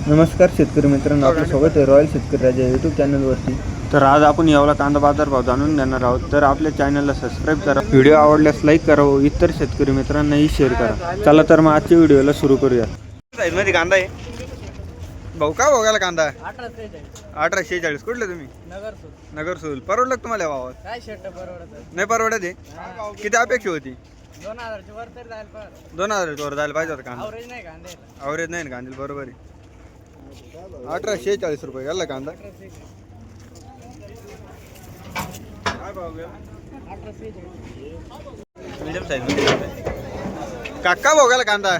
नमस्कार शेतकरी मित्रांनो, आपलं स्वागत आहे रॉयल शेतकरी राजा यूट्यूब चॅनलवरती. तर आज आपण यावला कांदा बाजार भाव जाणून घेणार आहोत. तर आपल्या चॅनलला सबस्क्राईब करा, व्हिडिओ आवडल्यास लाईक करा व इतर शेतकरी मित्रांनाही शेअर करा. चला तर मग आजच्या व्हिडिओला सुरू करूया. साईजमध्ये कांदा आहे भाऊ. का बघायला कांदा 1846 कुठले तुम्ही? नगरसूल. परवडलं का तुम्हाला भावात? नाही परवडत आहे. किती अपेक्षा होती? 2000 वर तर जायला पाहिजे. 2000 वर जायला पाहिजे होता कांदा. ॲव्हरेज नाही कांदे. ॲव्हरेज नाही ना कांदे, बरोबर आहे. 1846 रुपये घालला कांदा. मीडियम साईज काका बघायला कांदा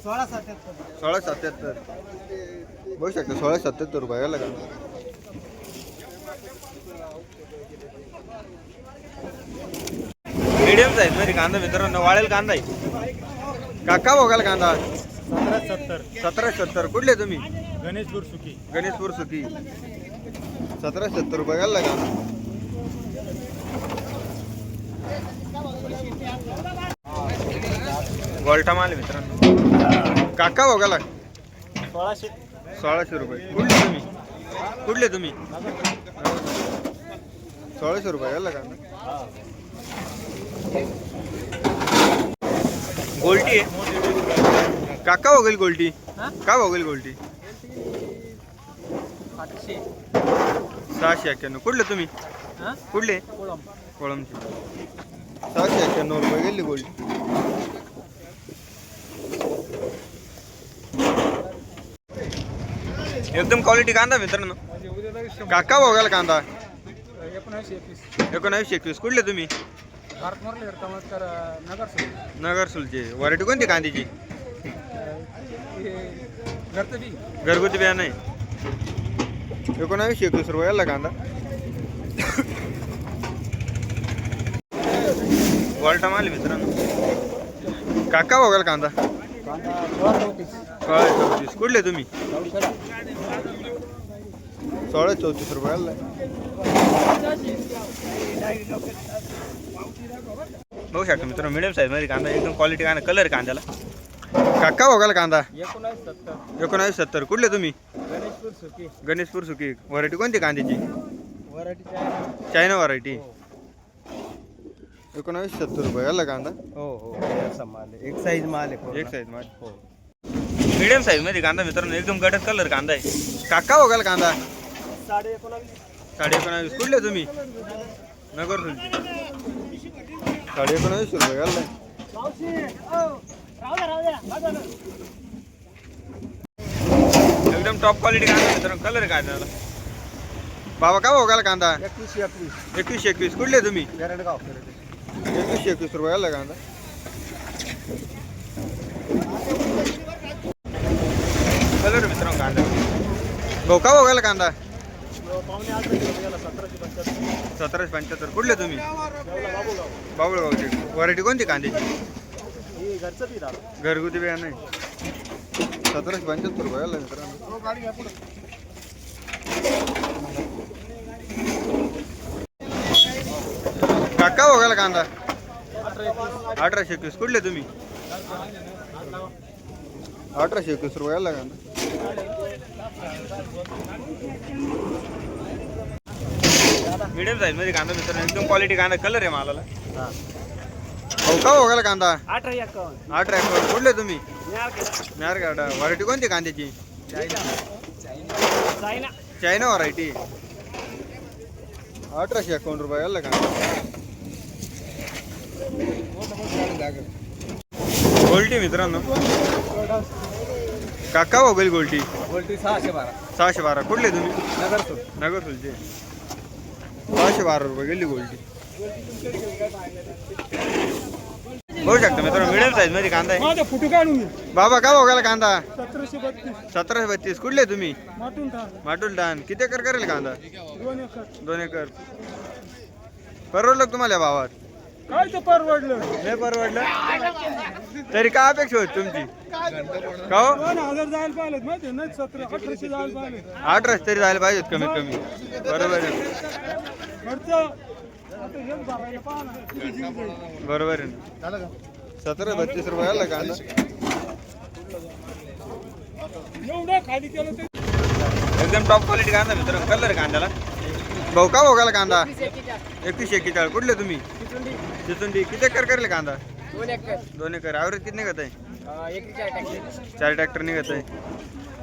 1677 बघू शकता. 1677 रुपये घालला कांदा. मीडियम साईज मध्ये कांदा मित्रांनो, वाळेल कांदा आहे. काका बघायला कांदा 1770 कुठले तुम्ही? गणेशपूर सुकी 1770 रुपये घालला कांदा. गोल्टा माल मित्रांनो. काका बघायला 1600 रुपये. कुठले तुम्ही 1600 रुपये घालला कांदा. गोल्टी आहे काका बघेल गोल्टी. का बघेल गोल्टी 691. कुठले तुम्ही? कुठले? कोळमची. 691 रुपये गेली गोल्टी. एकदम क्वालिटी कांदा मित्रांनो. काका बघायला कांदा 1921. कुठले तुम्ही? नगरसूलचे. व्हरायटी कोणती कांद्याची? घरगुती बिया नाही. 1921 रुपये याला कांदा. गोल्टा माल मित्रांनो. काका बघाल कांदा 1634. कुठले तुम्ही? 1634 रुपये याला. बघू शकतो मित्रांनो, मिडियम साईज मध्ये कांदा, एकदम क्वालिटी कांदा, कलर कांद्याला. काका बघायला कांदा 1970. कुठले तुम्ही? गणेशपूर सुकी. व्हरायटी कोणती कांद्याची? China variety. 1970 रुपये याला कांदा. एक साईज माल आहे. एक साईज माल. मिडियम साईज मध्ये कांदा मित्रांनो, एकदम गडद कलर कांदा आहे. काका बघायला कांदा 19.5. कुठले तुम्ही? नगरसूलची. 19.5 रुपये घाललाय. एकदम टॉप क्वालिटी कांदा मित्रांनो, कलर काय त्याला. बाबा का बघायला कांदा 21. कुठले तुम्ही? 21 रुपये घालला कांदा. कलर मित्रांनो कांदा. भाऊ का बघायला कांदा 1775. कुठले तुम्ही? बाबुळगावचे. व्हरायटी कोणती कांद्याची? घरगुती बिया नाही. 1775 रुपये घालला मित्रांनो. काका बघायला कांदा 1821. कुठले तुम्ही? 1821 रुपये घालला कांदा. मिडियम साईज मध्ये कांदा मित्रांनो, एकदम क्वालिटी कांदा, कलर आहे मालाला. भाऊ का बघायला कांदा 1851. कुठले तुम्ही? नारगाडा. व्हरायटी कोणती कांद्याची? China variety. 1851 रुपये घालला कांदा. गोल्टी मित्रांनो. काका बघेल गोल्टी 612. कुठले तुम्ही? नगरसूलचे. 612 रुपये गेली गोल्टी. बघू शकता मित्रांनो, मिडियम साईज मध्ये कांदा आहे. बाबा का बघायला कांदा 1732. कुठले तुम्ही? माटुल टान. किती एकर करेल कांदा? 2 एकर. परवडलं का तुम्हाला भावात? काय तर परवडलं नाही परवडलं तरी काय अपेक्षा होती तुमची? का हो? 2000 जायला पाहिजे माहिती नाही. 1700-1800 जायला पाहिजे. 18 तरी जायला पाहिजेत कमीत कमी. बरोबर आहे. बरोबर आहे. 1732 रुपये आला कांदा. एवढं खाली केलं ते एकदम टॉप क्वालिटी कांदा मित्र कलर कांद्याला भाऊ का भाऊ कांदा 2141 कुठले तुम्ही चिचुंडी किती एकर करले कांदा 2 एकर ॲव्हरेज किती निघत आहे 4 ट्रॅक्टर निघत आहे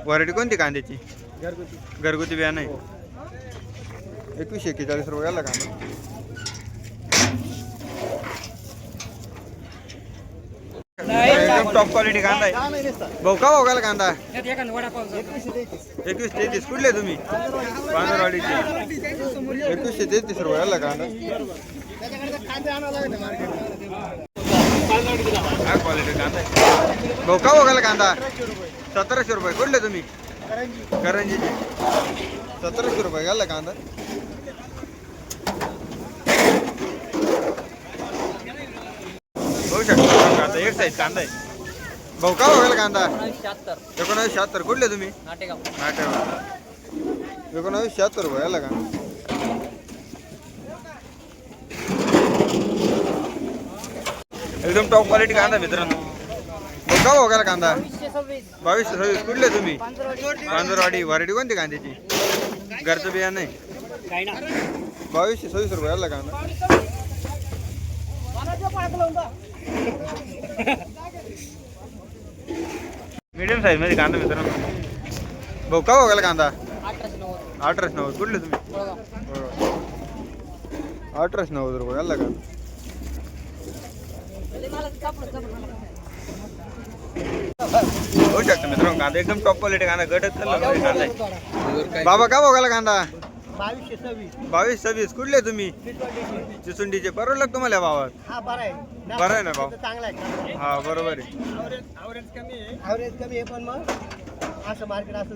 व्हरायटी कोणती कांद्याची घरगुती बियाणं आहे 2141 रुपयाला कांदा एकदम टॉप क्वालिटी कांदा आहे भाऊ का भाऊ कांदा 2133 कुठले तुम्ही बांदरवाडीचे 2133 रुपयाला कांदा काय क्वालिटी कांदा आहे भाऊ का भाऊ कांदा 1700 रुपये कुठले तुम्ही करंजीचे 1700 रुपये घाला कांदा बघू शकता कांदा एक साईज कांदा आहे भाऊ का भाऊ कांदा 1976 कुठले तुम्ही नाटेगाव 1976 रुपये घाला कांदा एकदम टॉप क्वालिटी कांदा मित्रांनो भाऊ का भाऊ कांदा 2226 कुठले तुम्ही बांदरवाडी व्हरायटी कोणती कांद्याची घरचं बियाणं नाही 2226 रुपये घाला कांदा मीडियम साईज मध्ये कांदा मित्रांनो भाऊ का भाऊ कांदा 1890 कुठले तुम्ही 1890 रुपये घाला कांदा होऊ शकतं मित्रांनो कांदा एकदम टॉप क्वालिटी कांदा गटच कांदा आहे बाबा का भाऊ कांदा 2226 कुठले तुम्ही चिचुंडीचे परवडलं तुम्हाला भावात बरं आहे ना भाऊ हा बरोबर आहे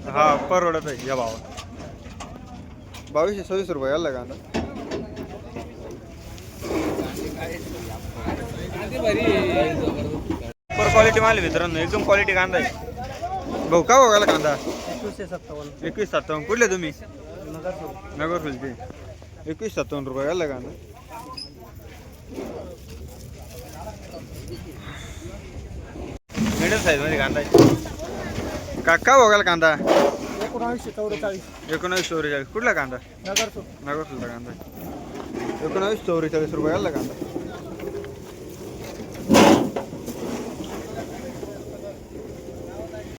हा परवडत आहे या भावात 2226 रुपये घाला कांदा सुपर क्वालिटी माल मित्रांनो एकदम क्वालिटी कांदा आहे भाऊ का भाऊ कांदा 2157 कुठले तुम्ही नगर फुलचे 2157 रुपये घाला कांदा मिडियम साईज मध्ये कांदा आहे का भाऊ कांदा 1944 कुठला कांदा नगर फुलचा कांदा 1944 रुपये घाला कांदा